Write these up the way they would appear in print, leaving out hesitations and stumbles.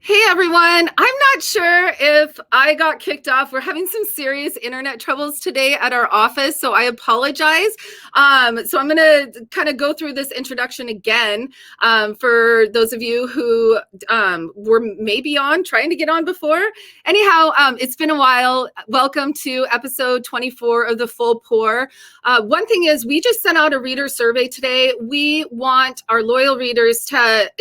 Hey everyone, I'm not sure if I got kicked off. We're having some serious internet troubles today at our office, so I apologize. So I'm going to kind of go through this introduction again for those of you who were maybe trying to get on before. Anyhow, it's been a while. Welcome to episode 24 of The Full Pour. One thing is, we just sent out a reader survey today. We want our loyal readers to,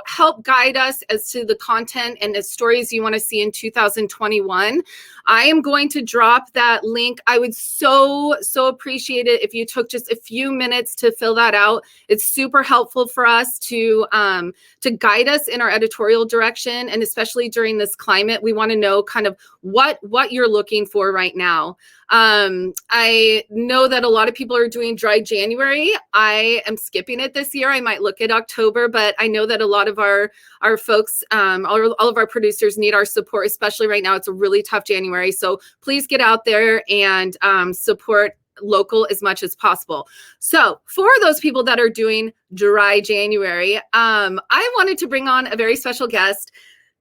help guide us as to the content and the stories you want to see in 2021. I am going to drop that link. I would so appreciate it if you took just a few minutes to fill that out. It's super helpful for us to guide us in our editorial direction, and especially during this climate, we want to know kind of what you're looking for right now. I know that a lot of people are doing dry January. I am skipping it this year. I might look at October, but I know that a lot of our folks, all of our producers need our support, especially right now. It's a really tough January. So please get out there and support local as much as possible. So for those people that are doing dry January, I wanted to bring on a very special guest,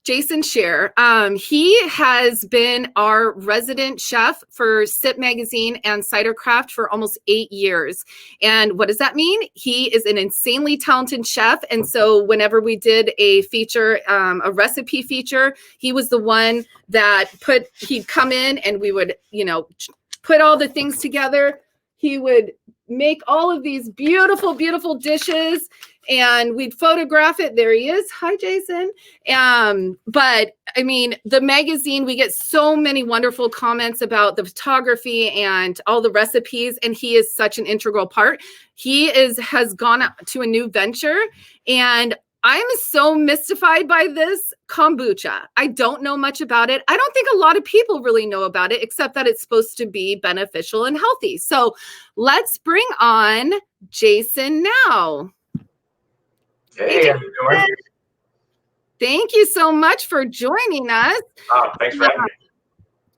Jason Scherer. He has been our resident chef for Sip Magazine and Cidercraft for almost 8 years. And what does that mean? He is an insanely talented chef. And so whenever we did a feature, a recipe feature, he was the one that he'd come in and we would, put all the things together. He would make all of these beautiful, beautiful dishes, and we'd photograph it. There he is. Hi, Jason. But I mean, the magazine, we get so many wonderful comments about the photography and all the recipes, and he is such an integral part. He has gone to a new venture, and I'm so mystified by this kombucha. I don't know much about it. I don't think a lot of people really know about it, except that it's supposed to be beneficial and healthy. So let's bring on Jason now. Hey, how you doing? Thank you so much for joining us. Thanks for having me.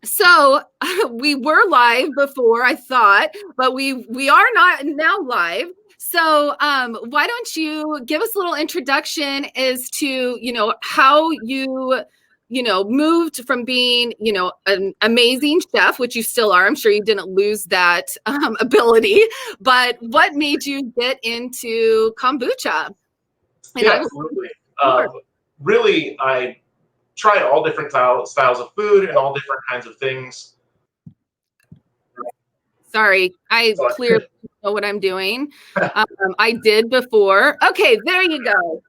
So we were live before, I thought, but we are not now live. So why don't you give us a little introduction as to, how you, moved from being, an amazing chef, which you still are. I'm sure you didn't lose that ability, but what made you get into kombucha? And yeah, absolutely. Really, I tried all different styles of food and all different kinds of things. Sorry, I clearly know what I'm doing. I did before. Okay, there you go.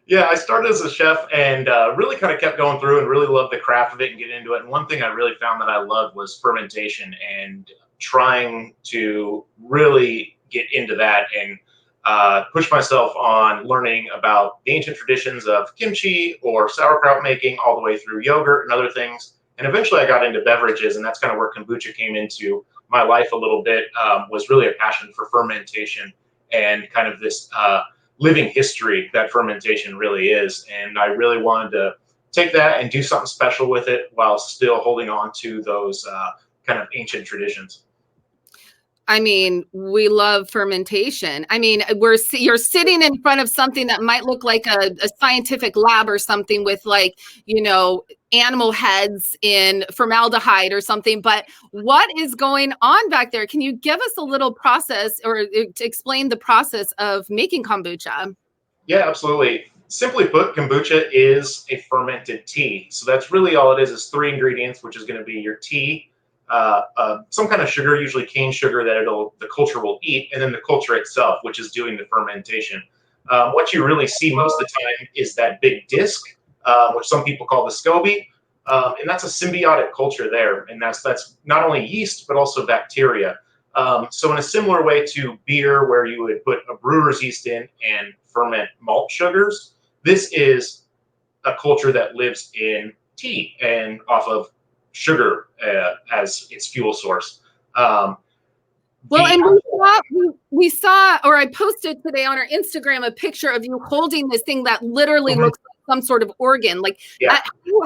Yeah, I started as a chef and really kind of kept going through and really loved the craft of it and get into it. And one thing I really found that I loved was fermentation, and trying to really get into that and push myself on learning about the ancient traditions of kimchi or sauerkraut making, all the way through yogurt and other things. And eventually I got into beverages, and that's kind of where kombucha came into my life a little bit. Was really a passion for fermentation and kind of this living history that fermentation really is. And I really wanted to take that and do something special with it while still holding on to those kind of ancient traditions. I mean, we love fermentation. I mean, you're sitting in front of something that might look like a scientific lab or something with animal heads in formaldehyde or something. But what is going on back there? Can you give us a little process or to explain the process of making kombucha? Yeah, absolutely. Simply put, kombucha is a fermented tea. So that's really all it is 3 ingredients, which is going to be your tea, some kind of sugar, usually cane sugar that the culture will eat, and then the culture itself, which is doing the fermentation. What you really see most of the time is that big disc, which some people call the SCOBY, and that's a symbiotic culture there, and that's not only yeast but also bacteria. So in a similar way to beer, where you would put a brewer's yeast in and ferment malt sugars, this is a culture that lives in tea and off of sugar as its fuel source. And we saw, or I posted today on our Instagram, a picture of you holding this thing that literally looks like some sort of organ. Like,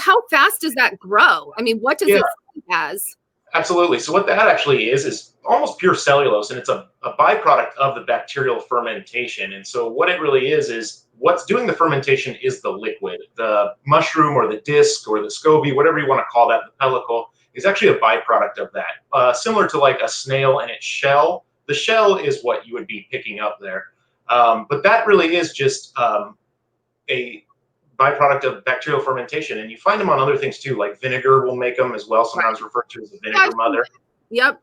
how fast does that grow? I mean, what does it see as? Absolutely. So what that actually is almost pure cellulose, and it's a byproduct of the bacterial fermentation. And so what it really is what's doing the fermentation is the liquid. The mushroom or the disc or the SCOBY, whatever you want to call that, the pellicle, is actually a byproduct of that. Similar to like a snail and its shell. The shell is what you would be picking up there. But that really is just a byproduct of bacterial fermentation, and you find them on other things too, like vinegar will make them as well, sometimes referred to as the vinegar mother. Yep.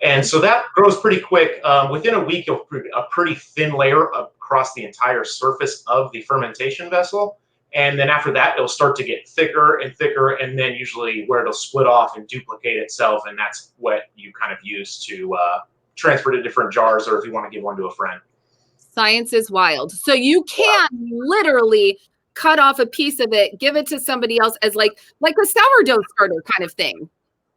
And so that grows pretty quick. Within a week, you'll a pretty thin layer across the entire surface of the fermentation vessel. And then after that, it'll start to get thicker and thicker, and then usually where it'll split off and duplicate itself, and that's what you kind of use to transfer to different jars, or if you want to give one to a friend. Science is wild. So you can literally cut off a piece of it, give it to somebody else as like a sourdough starter kind of thing.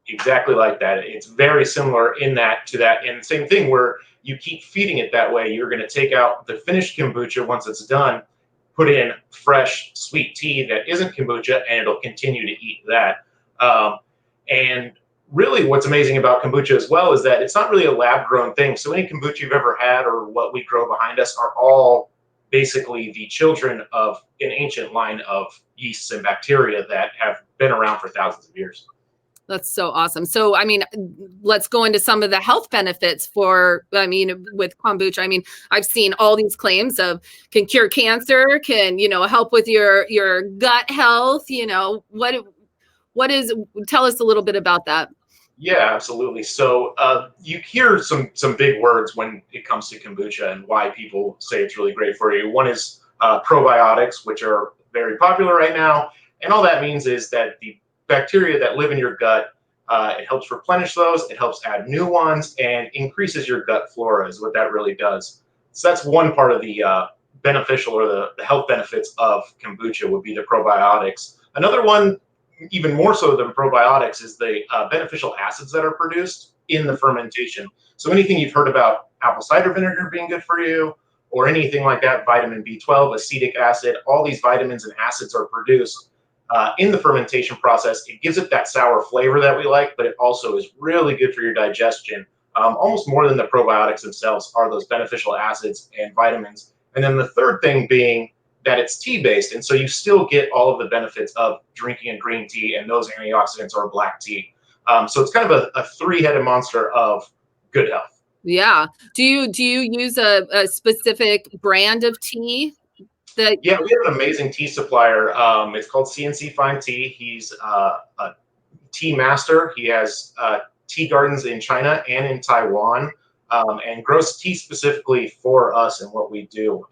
Exactly like that. It's very similar in that to that. And same thing where you keep feeding it that way. You're going to take out the finished kombucha once it's done, put in fresh sweet tea that isn't kombucha, and it'll continue to eat that. And really what's amazing about kombucha as well is that it's not really a lab grown thing. So any kombucha you've ever had or what we grow behind us are all basically the children of an ancient line of yeasts and bacteria that have been around for thousands of years. That's so awesome. So, I mean, let's go into some of the health benefits with kombucha. I mean, I've seen all these claims of can cure cancer, can, help with your gut health, tell us a little bit about that. Yeah, absolutely. So you hear some big words when it comes to kombucha and why people say it's really great for you. One is probiotics, which are very popular right now. And all that means is that the bacteria that live in your gut, it helps replenish those, it helps add new ones, and increases your gut flora is what that really does. So that's one part of the beneficial or the health benefits of kombucha would be the probiotics. Another one, even more so than probiotics, is the beneficial acids that are produced in the fermentation. So anything you've heard about apple cider vinegar being good for you, or anything like that, vitamin B12, acetic acid, all these vitamins and acids are produced in the fermentation process. It gives it that sour flavor that we like, but it also is really good for your digestion. Almost more than the probiotics themselves are those beneficial acids and vitamins. And then the third thing being that it's tea-based, and so you still get all of the benefits of drinking a green tea and those antioxidants or black tea. So it's kind of a three-headed monster of good health. Yeah. Do you use a specific brand of tea? Yeah, we have an amazing tea supplier. It's called CNC Fine Tea. He's a tea master. He has tea gardens in China and in Taiwan. And grows tea specifically for us and what we do.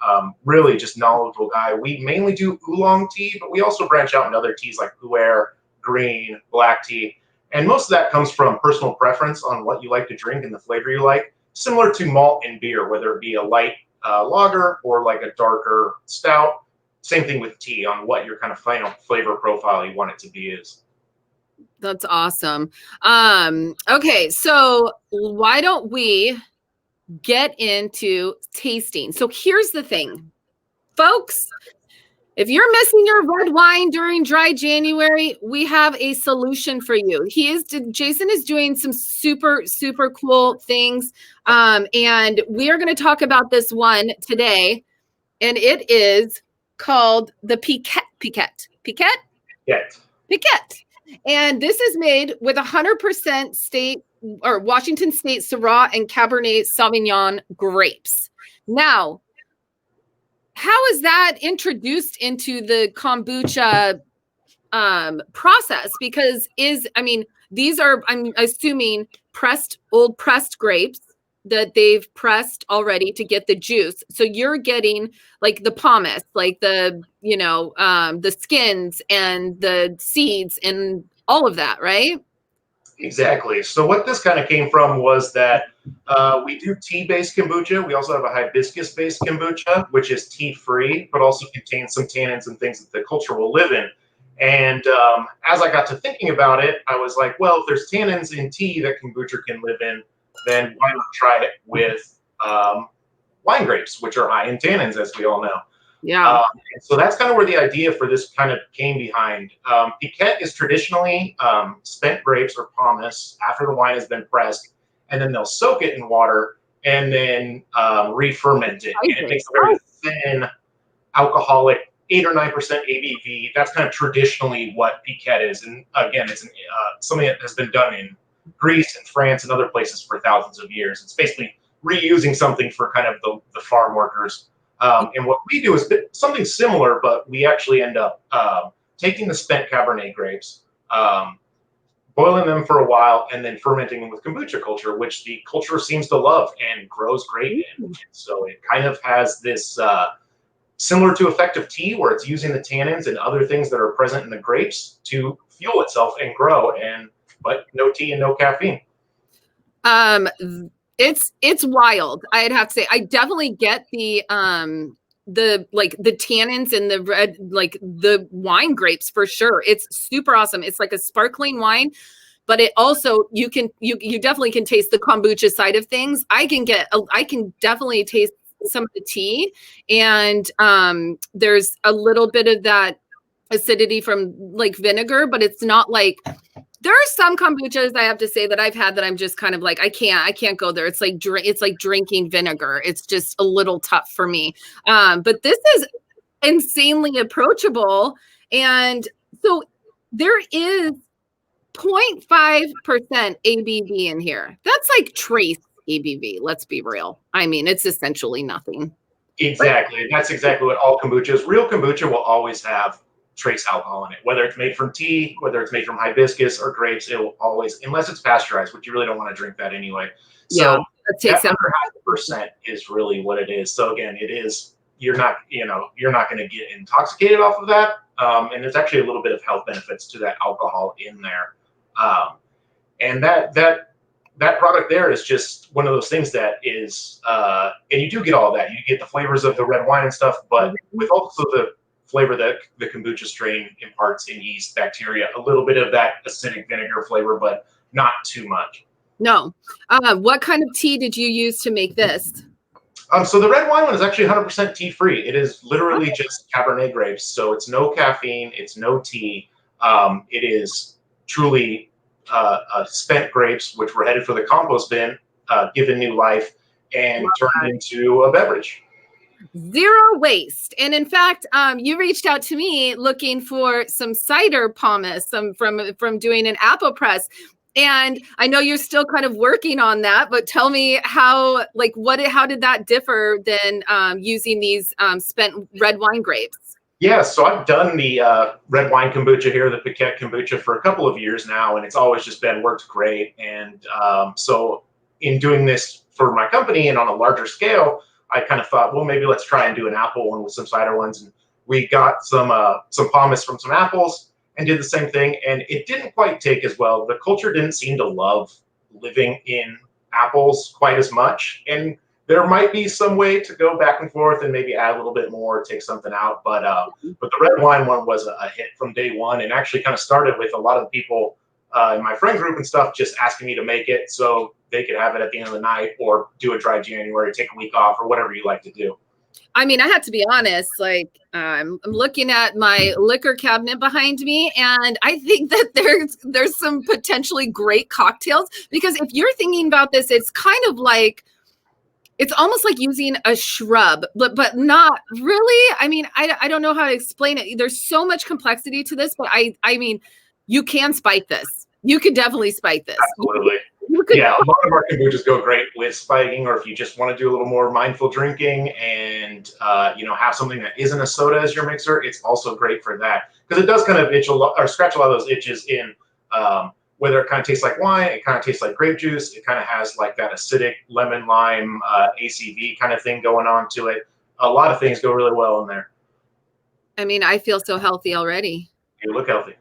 Really just knowledgeable guy. We mainly do oolong tea, but we also branch out in other teas like pu'er, green, black tea. And most of that comes from personal preference on what you like to drink and the flavor you like, similar to malt and beer, whether it be a light lager or like a darker stout. Same thing with tea on what your kind of final flavor profile you want it to be is. That's awesome. Okay, so why don't we get into tasting? So here's the thing, folks. If you're missing your red wine during dry January, we have a solution for you. Jason is doing some super, super cool things. And we are going to talk about this one today. And it is called the Piquette. And this is made with 100% state or Washington State Syrah and Cabernet Sauvignon grapes. Now, how is that introduced into the kombucha process? Because these are, I'm assuming, old pressed grapes that they've pressed already to get the juice. So you're getting like the pomace, like the skins and the seeds and all of that, right? Exactly. So what this kind of came from was that we do tea-based kombucha. We also have a hibiscus-based kombucha, which is tea-free, but also contains some tannins and things that the culture will live in. And as I got to thinking about it, I was like, well, if there's tannins in tea that kombucha can live in, then why not try it with wine grapes, which are high in tannins, as we all know. Yeah. So that's kind of where the idea for this kind of came behind. Piquette is traditionally spent grapes or pomace after the wine has been pressed, and then they'll soak it in water and then re-ferment it. And it makes a very thin, alcoholic 8 or 9% ABV. That's kind of traditionally what Piquette is. And again, it's something that has been done in Greece and France and other places for thousands of years. It's basically reusing something for kind of the farm workers. And what we do is something similar, but we actually end up taking the spent Cabernet grapes, boiling them for a while, and then fermenting them with kombucha culture, which the culture seems to love and grows great in. So it kind of has this similar to effective tea, where it's using the tannins and other things that are present in the grapes to fuel itself and grow, but no tea and no caffeine. It's wild. I'd have to say, I definitely get the tannins and the red, like the wine grapes for sure. It's super awesome. It's like a sparkling wine, but it also, you definitely can taste the kombucha side of things. I can definitely taste some of the tea, and there's a little bit of that acidity from like vinegar, but it's not like, there are some kombuchas I have to say that I've had that I'm just kind of like, I can't go there. It's like drinking vinegar. It's just a little tough for me. But this is insanely approachable. And so there is 0.5% ABV in here. That's like trace ABV. Let's be real. I mean, it's essentially nothing. Exactly. That's exactly what all kombucha is. Real kombucha will always have trace alcohol in it, whether it's made from tea, whether it's made from hibiscus or grapes. It will always, unless it's pasteurized, which you really don't want to drink that anyway. So that under 0.5% is really what it is. So again, it is, you're not going to get intoxicated off of that. And there's actually a little bit of health benefits to that alcohol in there. And that product there is just one of those things that is, and you do get all that. You get the flavors of the red wine and stuff, but with also the flavor that the kombucha strain imparts in yeast, bacteria, a little bit of that acidic vinegar flavor, but not too much. No. What kind of tea did you use to make this? So the red wine one is actually 100% tea-free. It is literally just Cabernet grapes. So it's no caffeine, it's no tea. It is truly spent grapes, which were headed for the compost bin, given new life, and turned into a beverage. Zero waste. And in fact, you reached out to me looking for some cider pomace, from doing an apple press. And I know you're still kind of working on that, but tell me how did that differ than using these spent red wine grapes? Yeah, so I've done the red wine kombucha here, the Piquette kombucha, for a couple of years now, and it's always just worked great. And so in doing this for my company and on a larger scale, I kind of thought, well, maybe let's try and do an apple one with some cider ones. And we got some pomace from some apples and did the same thing, and it didn't quite take as well. The culture didn't seem to love living in apples quite as much, and there might be some way to go back and forth and maybe add a little bit more, take something out. But the red wine one was a hit from day one, and actually kind of started with a lot of people in my friend group and stuff just asking me to make it so they could have it at the end of the night, or do a dry January, take a week off, or whatever you like to do. I mean, I have to be honest, like I'm looking at my liquor cabinet behind me, and I think that there's some potentially great cocktails, because if you're thinking about this, it's kind of like, it's almost like using a shrub, but not really. I mean, I don't know how to explain it. There's so much complexity to this, but I mean, you can spike this. You could definitely spike this. Absolutely. Yeah, a lot of our kombuchas go great with spiking, or if you just want to do a little more mindful drinking and have something that isn't a soda as your mixer, it's also great for that, because it does kind of itch a lot, or scratch a lot of those itches in whether it kind of tastes like wine, it kind of tastes like grape juice, it kind of has like that acidic lemon lime ACV kind of thing going on to it. A lot of things go really well in there. I mean, I feel so healthy already. You look healthy.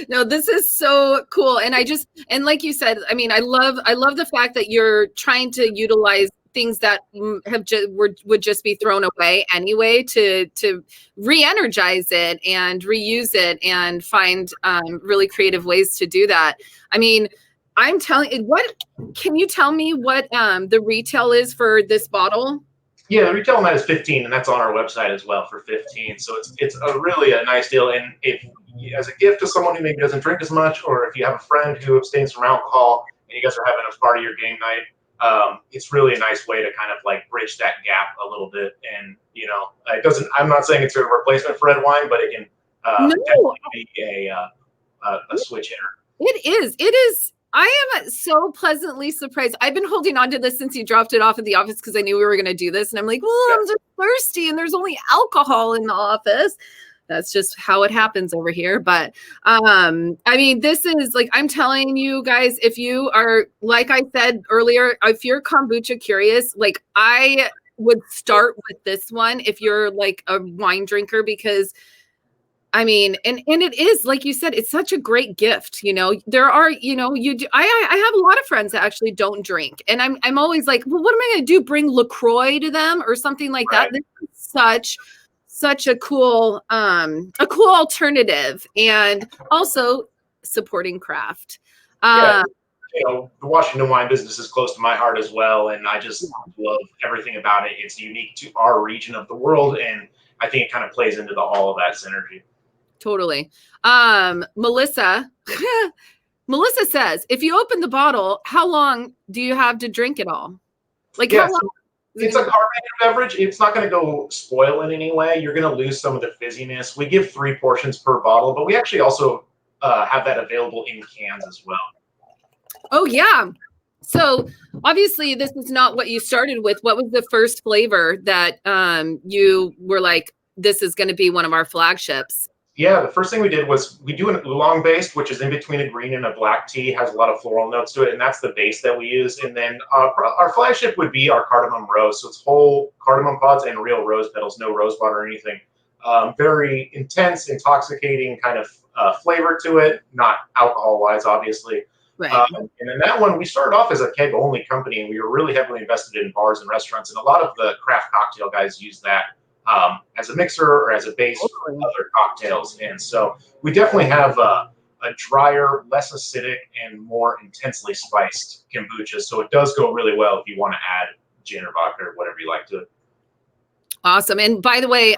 No, this is so cool. And like you said, I mean, I love the fact that you're trying to utilize things that would just be thrown away anyway to re-energize it and reuse it and find really creative ways to do that. I mean, can you tell me what the retail is for this bottle? Yeah, the retail on that is 15, and that's on our website as well for 15. So it's a really a nice deal. And if as a gift to someone who maybe doesn't drink as much, or if you have a friend who abstains from alcohol and you guys are having a part of your game night, it's really a nice way to kind of like bridge that gap a little bit. And it doesn't. I'm not saying it's a replacement for red wine, but it can No, definitely be a switch hitter. it is. It is. I am so pleasantly surprised. I've been holding on to this since you dropped it off at the office because I knew we were going to do this. And I'm like, well, I'm just thirsty and there's only alcohol in the office. That's just how it happens over here. But I mean, this is like, I'm telling you guys, if you are, like I said earlier, if you're kombucha curious, like I would start with this one if you're like a wine drinker, because I mean, and it is, like you said, it's such a great gift. There are, you do, I have a lot of friends that actually don't drink, and I'm always like, well, what am I going to do? Bring LaCroix to them or something like that? This is such a cool alternative, and also supporting craft. Yeah, the Washington wine business is close to my heart as well, and I just love everything about it. It's unique to our region of the world, and I think it kind of plays into all of that synergy. Totally. Melissa says, if you open the bottle, how long do you have to drink it all? Like, how long? It's a carbonated beverage. It's not going to go spoil in any way. You're going to lose some of the fizziness. We give 3 portions per bottle, but we actually also have that available in cans as well. Oh, yeah. So obviously this is not what you started with. What was the first flavor that you were like, this is going to be one of our flagships? Yeah, the first thing we did was we do an oolong based, which is in between a green and a black tea, has a lot of floral notes to it, and that's the base that we use. And then our flagship would be our cardamom rose. So it's whole cardamom pods and real rose petals, no rose water or anything. Very intense, intoxicating kind of flavor to it, not alcohol-wise, obviously. Right. And in that one, we started off as a keg-only company, and we were really heavily invested in bars and restaurants. And a lot of the craft cocktail guys use that as a mixer or as a base for other cocktails. And so we definitely have a drier, less acidic, and more intensely spiced kombucha. So it does go really well if you want to add gin or vodka or whatever you like to it. Awesome. And by the way,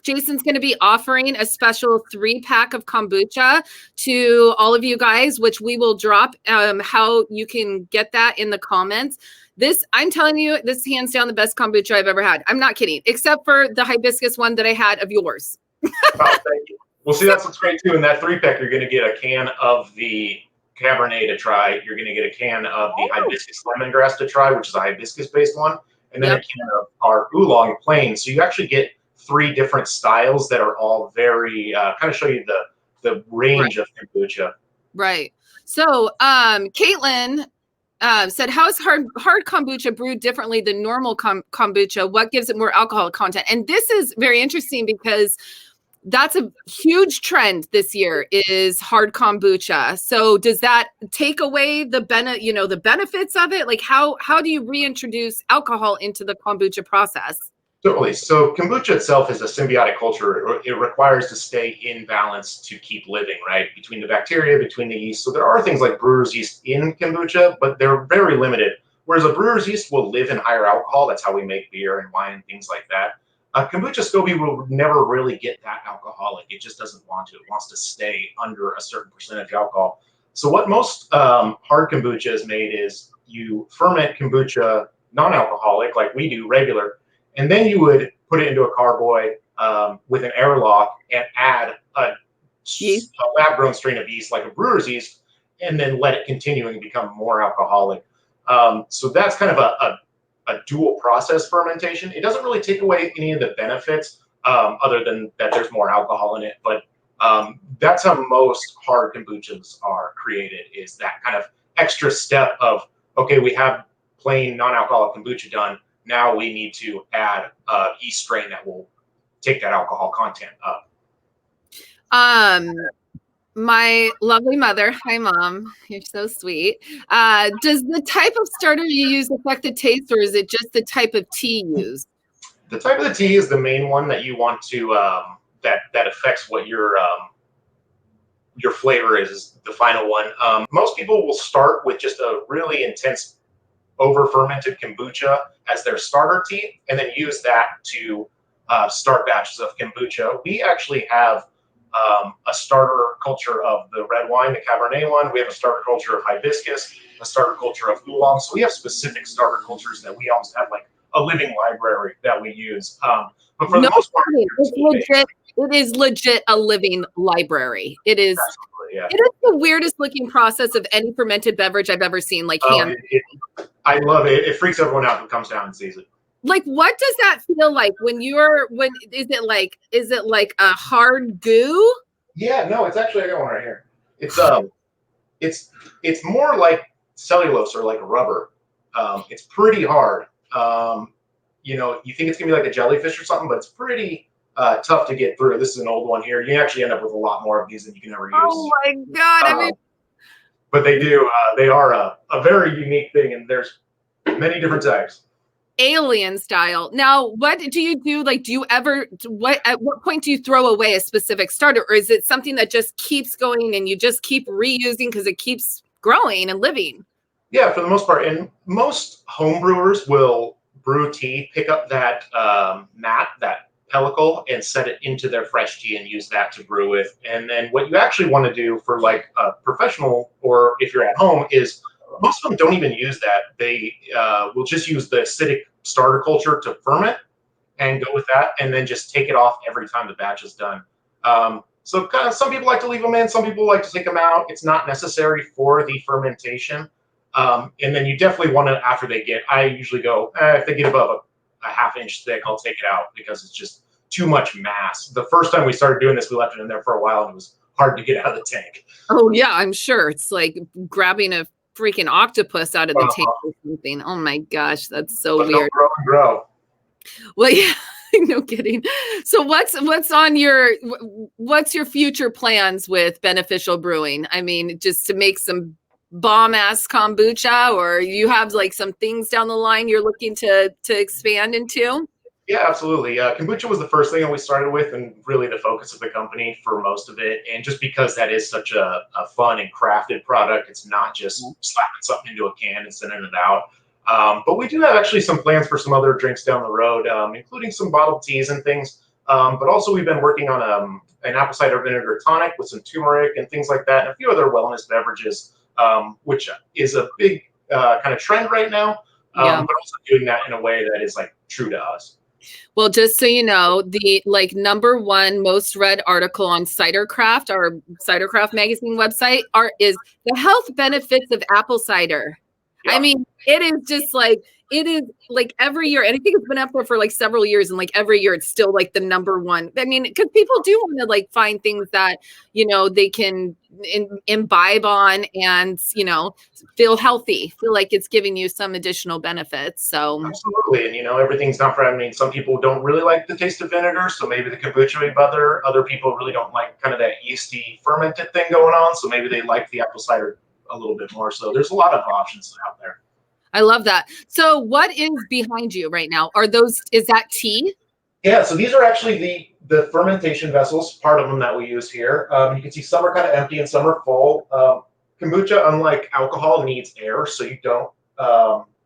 Jason's going to be offering a special 3-pack of kombucha to all of you guys, which we will drop how you can get that in the comments. This, I'm telling you, this is hands down the best kombucha I've ever had. I'm not kidding, except for the hibiscus one that I had of yours. Oh, thank you. Well, see, that's what's great too. In that 3-pack, you're going to get a can of the Cabernet to try. You're going to get a can of the hibiscus lemongrass to try, which is a hibiscus-based one, and then a can of our oolong plain. So you actually get 3 different styles that are all very kind of show you the range of kombucha. Right. So, Caitlin said, how is hard kombucha brewed differently than normal kombucha? What gives it more alcohol content? And this is very interesting because that's a huge trend this year is hard kombucha. So does that take away the benefits of it? Like how do you reintroduce alcohol into the kombucha process? Totally. So kombucha itself is a symbiotic culture. It requires to stay in balance to keep living, right? Between the bacteria, between the yeast. So there are things like brewer's yeast in kombucha, but they're very limited. Whereas a brewer's yeast will live in higher alcohol. That's how we make beer and wine and things like that. Kombucha SCOBY will never really get that alcoholic. It just doesn't want to. It wants to stay under a certain percentage alcohol. So what most hard kombucha is made is you ferment kombucha non-alcoholic, like we do regular, and then you would put it into a carboy with an airlock and add a lab-grown strain of yeast, like a brewer's yeast, and then let it continue and become more alcoholic. So that's kind of a dual process fermentation. It doesn't really take away any of the benefits other than that there's more alcohol in it. But that's how most hard kombuchas are created, is that kind of extra step of, okay, we have plain non-alcoholic kombucha done. Now we need to add a yeast strain that will take that alcohol content up. My lovely mother, hi Mom, you're so sweet. Does the type of starter you use affect the taste, or is it just the type of tea used? The type of the tea is the main one that you want to that affects what your flavor is the final one. Most people will start with just a really intense over fermented kombucha as their starter tea, and then use that to start batches of kombucha. We actually have a starter culture of the red wine, the Cabernet one. We have a starter culture of hibiscus, a starter culture of oolong. So we have specific starter cultures that we almost have like a living library that we use. But for the most part, it's legit. It is legit a living library. It is. Yeah. It is the weirdest looking process of any fermented beverage I've ever seen. Like, I love it. It freaks everyone out who comes down and sees it. Like, what does that feel like when is it like a hard goo? Yeah, no, it's actually, I got one right here. It's more like cellulose or like rubber. It's pretty hard. You know, you think it's gonna be like a jellyfish or something, but it's pretty tough to get through. This is an old one here. You actually end up with a lot more of these than you can ever use. Oh my God. I mean, but they are a very unique thing, and there's many different types. Alien style. Now, what do you do? Like, do you ever, at what point do you throw away a specific starter? Or is it something that just keeps going and you just keep reusing because it keeps growing and living? Yeah, for the most part. And most home brewers will brew tea, pick up that mat, that pellicle, and set it into their fresh tea and use that to brew with. And then what you actually want to do for like a professional, or if you're at home, is most of them don't even use that. They will just use the acidic starter culture to ferment and go with that, and then just take it off every time the batch is done. So kind of, some people like to leave them in, some people like to take them out. It's not necessary for the fermentation. And then you definitely want to, after they get, I usually go, if they get above a half-inch thick, I'll take it out because it's just too much mass. The first time we started doing this, we left it in there for a while, and it was hard to get out of the tank. Oh yeah, I'm sure. It's like grabbing a freaking octopus out of the tank or something. Oh my gosh, that's so weird. Grow and grow. Well, yeah, no kidding. So what's your future plans with Beneficial Brewing? I mean, just to make some bomb ass kombucha, or you have like some things down the line you're looking to expand into? Yeah, absolutely. Kombucha was the first thing that we started with, and really the focus of the company for most of it. And just because that is such a fun and crafted product, it's not just slapping something into a can and sending it out. But we do have actually some plans for some other drinks down the road, including some bottled teas and things. But also we've been working on an apple cider vinegar tonic with some turmeric and things like that, and a few other wellness beverages, which is a big kind of trend right now. But also doing that in a way that is like true to us. Well, just so you know, the #1 most read article on Cidercraft, our Cidercraft magazine website, is the health benefits of apple cider. Yeah. I mean, it is just like, it is like every year, and I think it's been up there for like several years, and like every year it's still like the #1. I mean, because people do want to like find things that, you know, they can imbibe on and, you know, feel healthy, feel like it's giving you some additional benefits. So absolutely. And you know, everything's not for, I mean, some people don't really like the taste of vinegar, so maybe the kombucha may bother. Other people really don't like kind of that yeasty fermented thing going on, so maybe they like the apple cider a little bit more. So there's a lot of options out there. I love that. So what is behind you right now? Is that tea? Yeah, so these are actually the fermentation vessels, part of them that we use here. You can see some are kind of empty and some are full. Kombucha, unlike alcohol, needs air, so you don't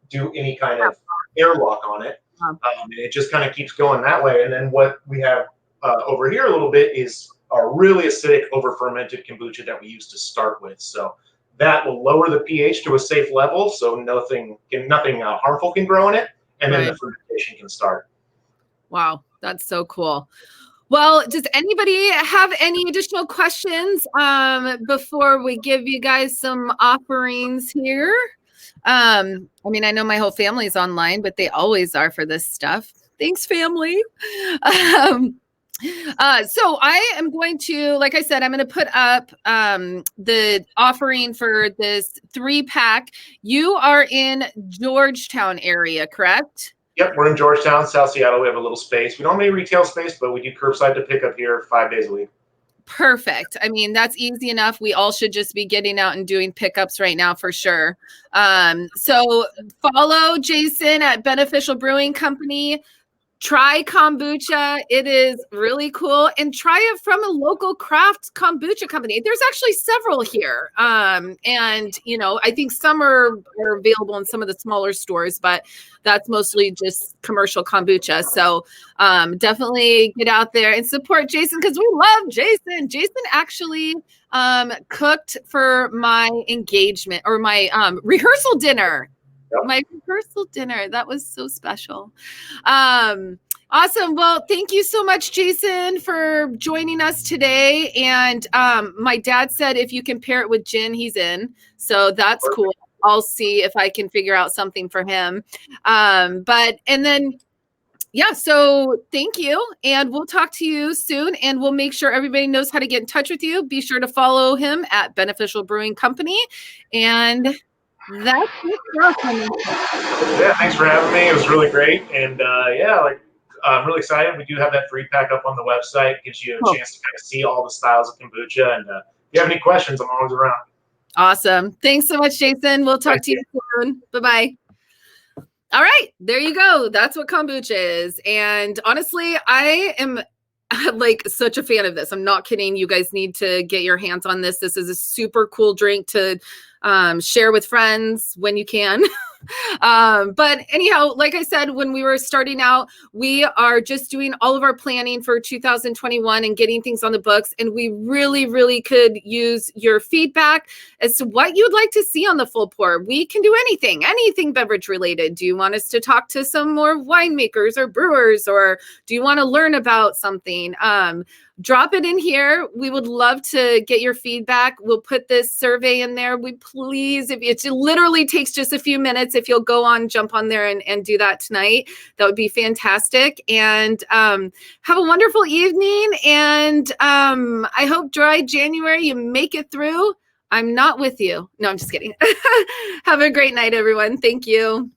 do any kind of airlock on it. And it just kind of keeps going that way. And then what we have over here a little bit is our really acidic over-fermented kombucha that we use to start with. So that will lower the pH to a safe level, so nothing harmful can grow in it, and then the fermentation can start. Wow, that's so cool. Well, does anybody have any additional questions before we give you guys some offerings here? I mean, I know my whole family's online, but they always are for this stuff. Thanks, family. So I am going to, like I said, I'm going to put up the offering for this 3-pack. You are in Georgetown area, correct? Yep, we're in Georgetown, South Seattle. We have a little space. We don't have any retail space, but we do curbside to pick up here 5 days a week. Perfect. I mean, that's easy enough. We all should just be getting out and doing pickups right now for sure. So follow Jason at Beneficial Brewing Company. Try kombucha. It is really cool. And try it from a local craft kombucha company. There's actually several here. And, you know, I think some are available in some of the smaller stores, but that's mostly just commercial kombucha. So definitely get out there and support Jason, because we love Jason. Jason actually cooked for my engagement or my rehearsal dinner. My rehearsal dinner. That was so special. Awesome. Well, thank you so much, Jason, for joining us today. And my dad said if you can pair it with gin, he's in. So that's cool. I'll see if I can figure out something for him. Yeah, so thank you. And we'll talk to you soon. And we'll make sure everybody knows how to get in touch with you. Be sure to follow him at Beneficial Brewing Company. And that's it. Yeah, thanks for having me. It was really great. And I'm really excited. We do have that free pack up on the website. Gives you a chance to kind of see all the styles of kombucha. And if you have any questions, I'm always around. Awesome. Thanks so much, Jason. We'll talk to you soon. Bye-bye. All right, there you go. That's what kombucha is. And honestly, I am like such a fan of this. I'm not kidding. You guys need to get your hands on this. This is a super cool drink to share with friends when you can. But anyhow, like I said, when we were starting out, we are just doing all of our planning for 2021 and getting things on the books. And we really, really could use your feedback as to what you'd like to see on the full pour. We can do anything beverage related. Do you want us to talk to some more winemakers or brewers, or do you want to learn about something? Drop it in here. We would love to get your feedback. We'll put this survey in there. We please, if it literally takes just a few minutes, if you'll jump on there and do that tonight, that would be fantastic. And have a wonderful evening. And I hope dry January, you make it through. I'm not with you. No, I'm just kidding. Have a great night, everyone. Thank you.